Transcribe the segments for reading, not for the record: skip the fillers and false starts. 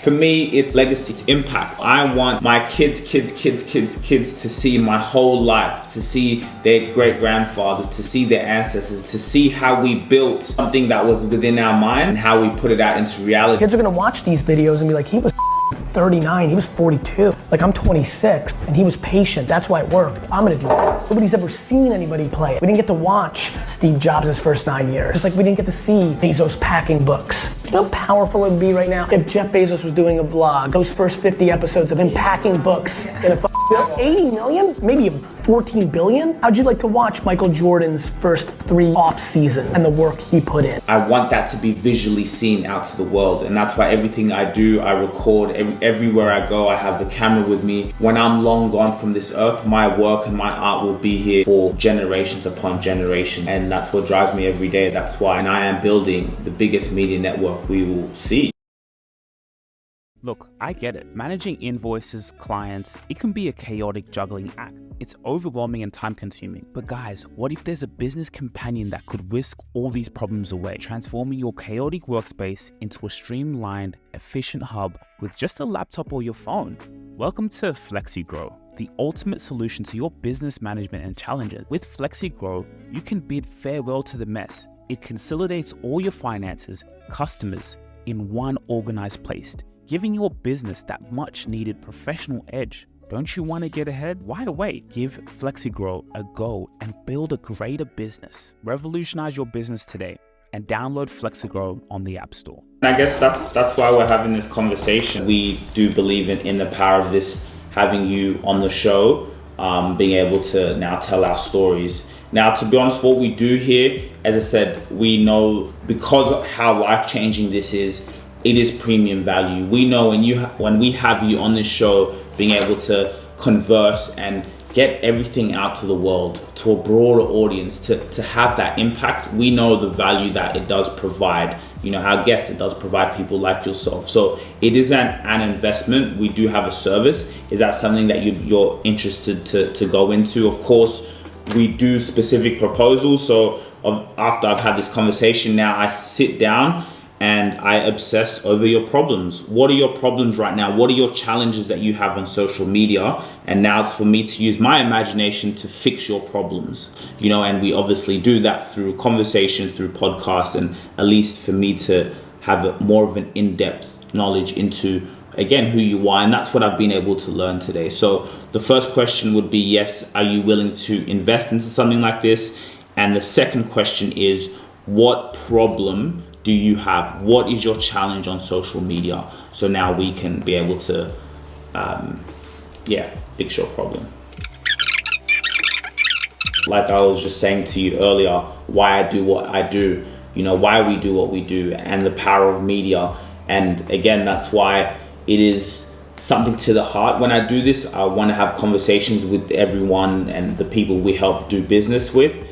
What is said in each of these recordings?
For me, it's legacy, it's impact. I want my kids to see my whole life, to see their great-grandfathers, to see their ancestors, to see how we built something that was within our mind and how we put it out into reality. Kids are gonna watch these videos and be like, he was 39, he was 42. Like, I'm 26 and he was patient. That's why it worked. I'm gonna do it. Nobody's ever seen anybody play it. We didn't get to watch Steve Jobs' first 9 years. Just like we didn't get to see Bezos packing books. You know how powerful it would be right now if Jeff Bezos was doing a vlog, those first 50 episodes of him packing books in a 80 million, maybe 14 billion? How'd you like to watch Michael Jordan's first 3 off seasons and the work he put in? I want that to be visually seen out to the world, and that's why everything I do, I record. Everywhere I go, I have the camera with me. When I'm long gone from this earth, my work and my art will be here for generations upon generation, and that's what drives me every day. That's why, and I am building the biggest media network we will see. Look, I get it. Managing invoices, clients, it can be a chaotic juggling act. It's overwhelming and time consuming. But guys, what if there's a business companion that could whisk all these problems away, transforming your chaotic workspace into a streamlined, efficient hub with just a laptop or your phone? Welcome to Flexigrow, the ultimate solution to your business management and challenges. With Flexigrow, you can bid farewell to the mess. It consolidates all your finances, customers in one organized place, giving your business that much needed professional edge. Don't you want to get ahead? Why wait? Give Flexigrow a go and build a greater business. Revolutionize your business today and download Flexigrow on the App Store. And I guess that's why we're having this conversation. We do believe in the power of this, having you on the show, being able to now tell our stories. Now, to be honest, what we do here, as I said, we know because of how life-changing this is, it is premium value. We know when we have you on this show, being able to converse and get everything out to the world, to a broader audience, to have that impact, we know the value that it does provide. You know, our guests, it does provide people like yourself. So it is an investment. We do have a service. Is that something that you're interested to go into? Of course, we do specific proposals. So after I've had this conversation, now I sit down and I obsess over your problems. What are your problems right now? What are your challenges that you have on social media? And now it's for me to use my imagination to fix your problems. You know, and we obviously do that through conversation, through podcast, and at least for me to have more of an in-depth knowledge into, again, who you are. And that's what I've been able to learn today. So the first question would be, yes, are you willing to invest into something like this? And the second question is, what problem do you have? What is your challenge on social media? So now we can be able to, fix your problem. Like I was just saying to you earlier, why I do what I do, you know, why we do what we do, and the power of media. And again, that's why it is something to the heart. When I do this, I want to have conversations with everyone and the people we help do business with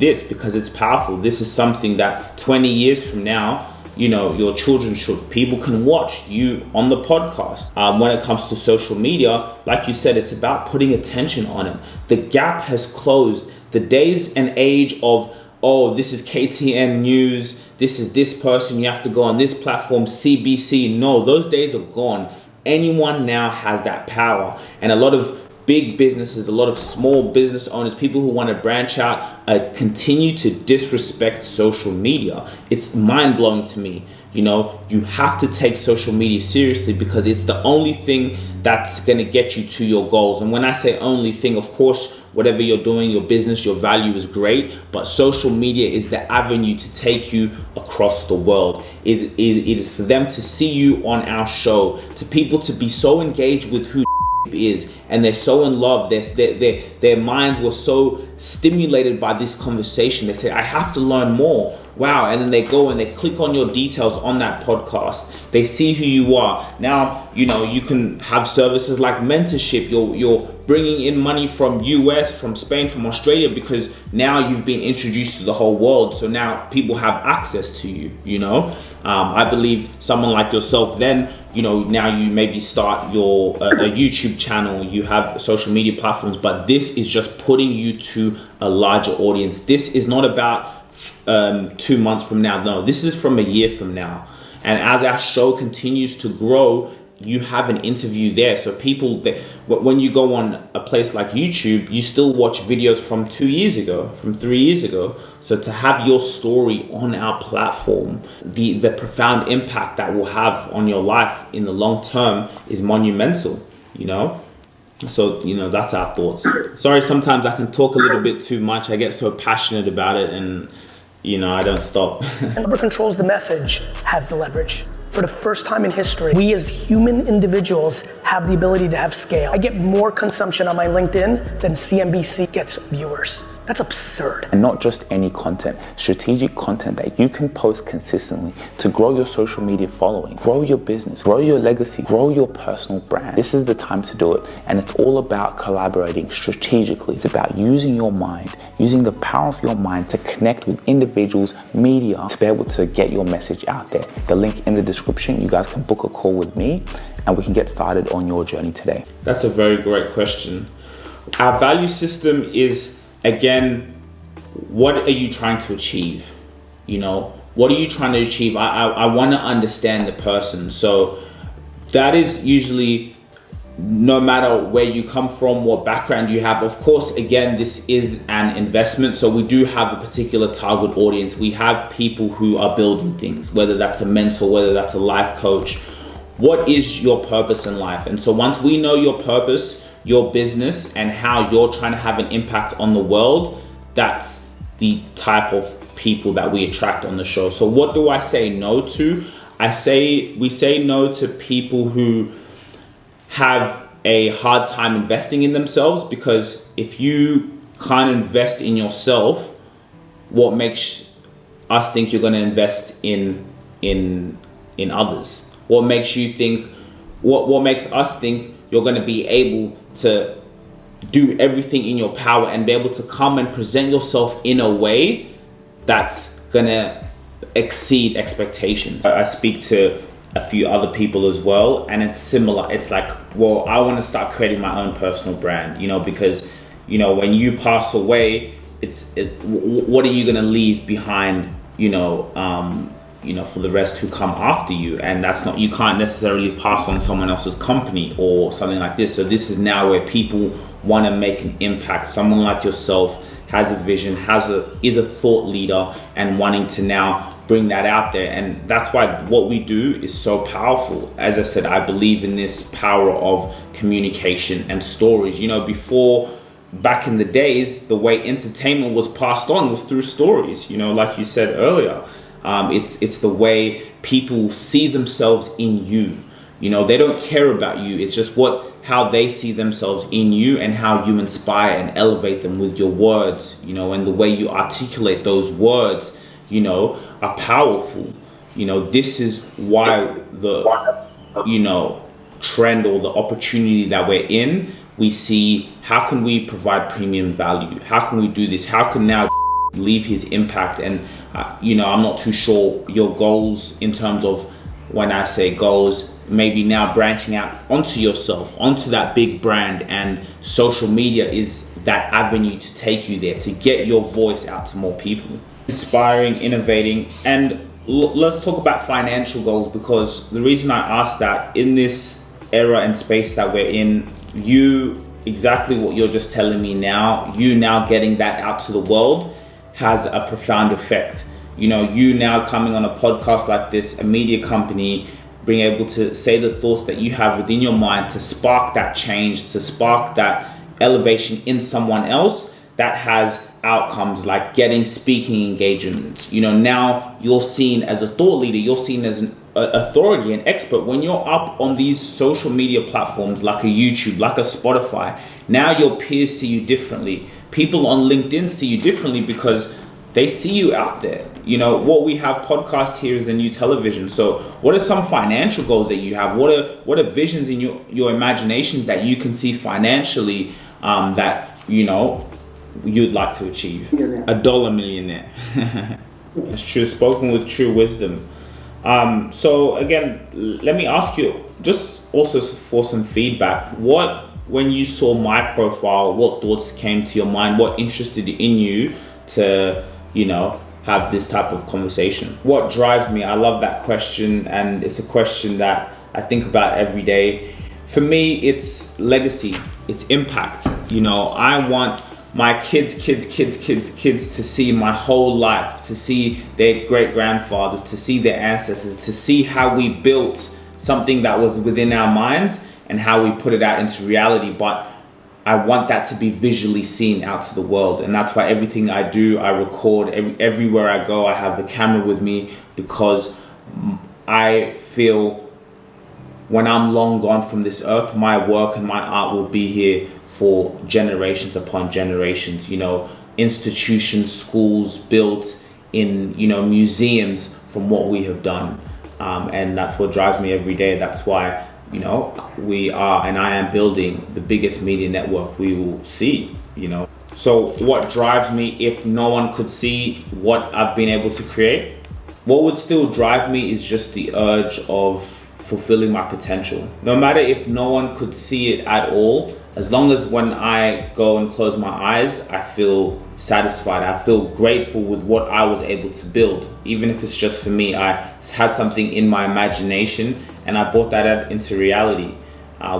this, because it's powerful. This is something that 20 years from now, you know, your children people can watch you on the podcast. When it comes to social media, like you said, it's about putting attention on it. The gap has closed. The days and age of, oh, this is KTN News, this is this person, you have to go on this platform, CBC. No, those days are gone. Anyone now has that power. And a lot of big businesses, a lot of small business owners, people who want to branch out, continue to disrespect social media. It's mind-blowing to me. You know, you have to take social media seriously because it's the only thing that's going to get you to your goals. And when I say only thing, of course, whatever you're doing, your business, your value is great, but social media is the avenue to take you across the world. It is for them to see you on our show, to people to be so engaged with who is, and they're so in love, their minds were so stimulated by this conversation. They say, I have to learn more. Wow. And then they go and they click on your details on that podcast. They see who you are. Now, you know, you can have services like mentorship. You're bringing in money from US, from Spain, from Australia, because now you've been introduced to the whole world. So now people have access to you, you know. I believe someone like yourself, then, you know, now you maybe start your a YouTube channel, you have social media platforms, but this is just putting you to a larger audience. This is not about 2 months from now. No, this is from a year from now. And as our show continues to grow, you have an interview there. So people, when you go on a place like YouTube, you still watch videos from 2 years ago, from 3 years ago. So to have your story on our platform, the profound impact that will have on your life in the long term is monumental, you know? So, you know, that's our thoughts. Sorry, sometimes I can talk a little bit too much. I get so passionate about it and, you know, I don't stop. Whoever controls the message has the leverage. For the first time in history, we as human individuals have the ability to have scale. I get more consumption on my LinkedIn than CNBC gets viewers. That's absurd. And not just any content, strategic content that you can post consistently to grow your social media following, grow your business, grow your legacy, grow your personal brand. This is the time to do it. And it's all about collaborating strategically. It's about using your mind, using the power of your mind to connect with individuals, media, to be able to get your message out there. The link in the description, you guys can book a call with me and we can get started on your journey today. That's a very great question. Our value system is, again, what are you trying to achieve? You know, what are you trying to achieve? I want to understand the person. So that is usually, no matter where you come from, what background you have. Of course, again, this is an investment. So we do have a particular target audience. We have people who are building things, whether that's a mentor, whether that's a life coach. What is your purpose in life? And so once we know your purpose, your business, and how you're trying to have an impact on the world, that's the type of people that we attract on the show. So what do I say no to? We say no to people who have a hard time investing in themselves, because if you can't invest in yourself, what makes us think you're going to invest in others? What makes you think, what makes us think you're going to be able to do everything in your power and be able to come and present yourself in a way that's going to exceed expectations? I speak to a few other people as well, and it's similar. It's like, well, I want to start creating my own personal brand, you know, because, you know, when you pass away, what are you going to leave behind, you know, for the rest who come after you? And that's not, you can't necessarily pass on someone else's company or something like this. So this is now where people want to make an impact. Someone like yourself has a vision, is a thought leader, and wanting to now bring that out there. And that's why what we do is so powerful. As I said, I believe in this power of communication and stories. You know, before, back in the days, the way entertainment was passed on was through stories, you know, like you said earlier. It's the way people see themselves in you. You know, they don't care about you. It's just how they see themselves in you, and how you inspire and elevate them with your words, you know, and the way you articulate those words, you know, are powerful. You know, this is why the, you know, trend or the opportunity that we're in, we see, how can we provide premium value? How can we do this? How can now leave his impact? And you know, I'm not too sure your goals in terms of, when I say goals, maybe now branching out onto yourself, onto that big brand, and social media is that avenue to take you there, to get your voice out to more people. Inspiring, innovating, and let's talk about financial goals, because the reason I asked that, in this era and space that we're in, exactly what you're just telling me now, you now getting that out to the world has a profound effect. You know, you now coming on a podcast like this, a media company, being able to say the thoughts that you have within your mind, to spark that change, to spark that elevation in someone else, that has outcomes like getting speaking engagements. You know, now you're seen as a thought leader, you're seen as an authority, an expert. When you're up on these social media platforms like a YouTube, like a Spotify, now your peers see you differently. People on LinkedIn see you differently because they see you out there. You know, what we have podcast here is the new television. So what are some financial goals that you have? What are visions in your imagination that you can see financially, that, you know, you'd like to achieve? $1 millionaire. It's true, spoken with true wisdom. So again, let me ask you, just also for some feedback, when you saw my profile, what thoughts came to your mind? What interested in you to, you know, have this type of conversation. What drives me? I love that question, and it's a question that I think about every day. For me, it's legacy, it's impact. You know, I want my kids to see my whole life, to see their great-grandfathers, to see their ancestors, to see how we built something that was within our minds and how we put it out into reality. But I want that to be visually seen out to the world, and that's why everything I do, I record. Everywhere I go, I have the camera with me, because I feel when I'm long gone from this earth, my work and my art will be here for generations upon generations. You know, institutions, schools built in, you know, museums from what we have done. And that's what drives me every day. That's why, you know, we are, and I am building the biggest media network we will see, you know. So what drives me if no one could see what I've been able to create? What would still drive me is just the urge of fulfilling my potential. No matter if no one could see it at all, as long as when I go and close my eyes, I feel satisfied. I feel grateful with what I was able to build. Even if it's just for me, I had something in my imagination and I brought that out into reality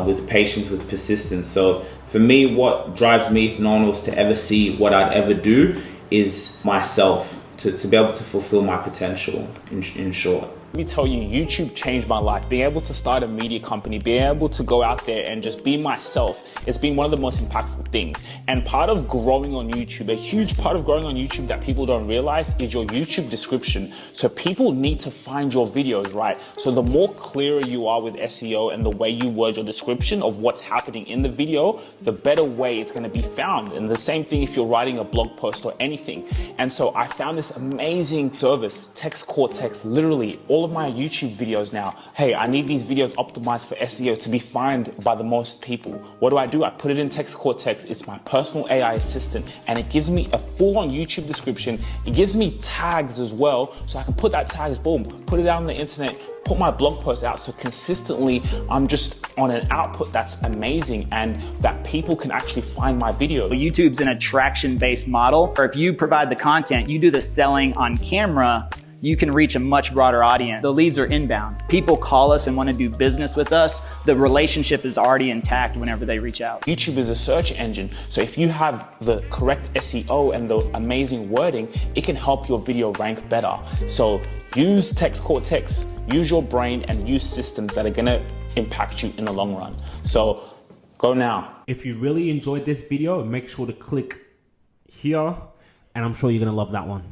with patience, with persistence. So for me, what drives me, if no one was to ever see what I'd ever do, is myself, to be able to fulfill my potential, in short. Let me tell you, YouTube changed my life. Being able to start a media company, being able to go out there and just be myself, it's been one of the most impactful things. And part of growing on YouTube, a huge part of growing on YouTube that people don't realize, is your YouTube description. So people need to find your videos, right? So the more clearer you are with SEO and the way you word your description of what's happening in the video, the better way it's going to be found. And the same thing if you're writing a blog post or anything. And so I found this amazing service, Text Cortex, literally all of my YouTube videos now. Hey, I need these videos optimized for SEO to be found by the most people. What do? I put it in Text Cortex. It's my personal AI assistant, and it gives me a full-on YouTube description. It gives me tags as well, so I can put that tags, boom, put it out on the internet, put my blog post out. So consistently, I'm just on an output that's amazing and that people can actually find my video. YouTube's an attraction-based model, or if you provide the content, you do the selling on camera, you can reach a much broader audience. The leads are inbound. People call us and want to do business with us. The relationship is already intact whenever they reach out. YouTube is a search engine. So if you have the correct SEO and the amazing wording, it can help your video rank better. So use Text Cortex, use your brain, and use systems that are gonna impact you in the long run. So go now. If you really enjoyed this video, make sure to click here, and I'm sure you're gonna love that one.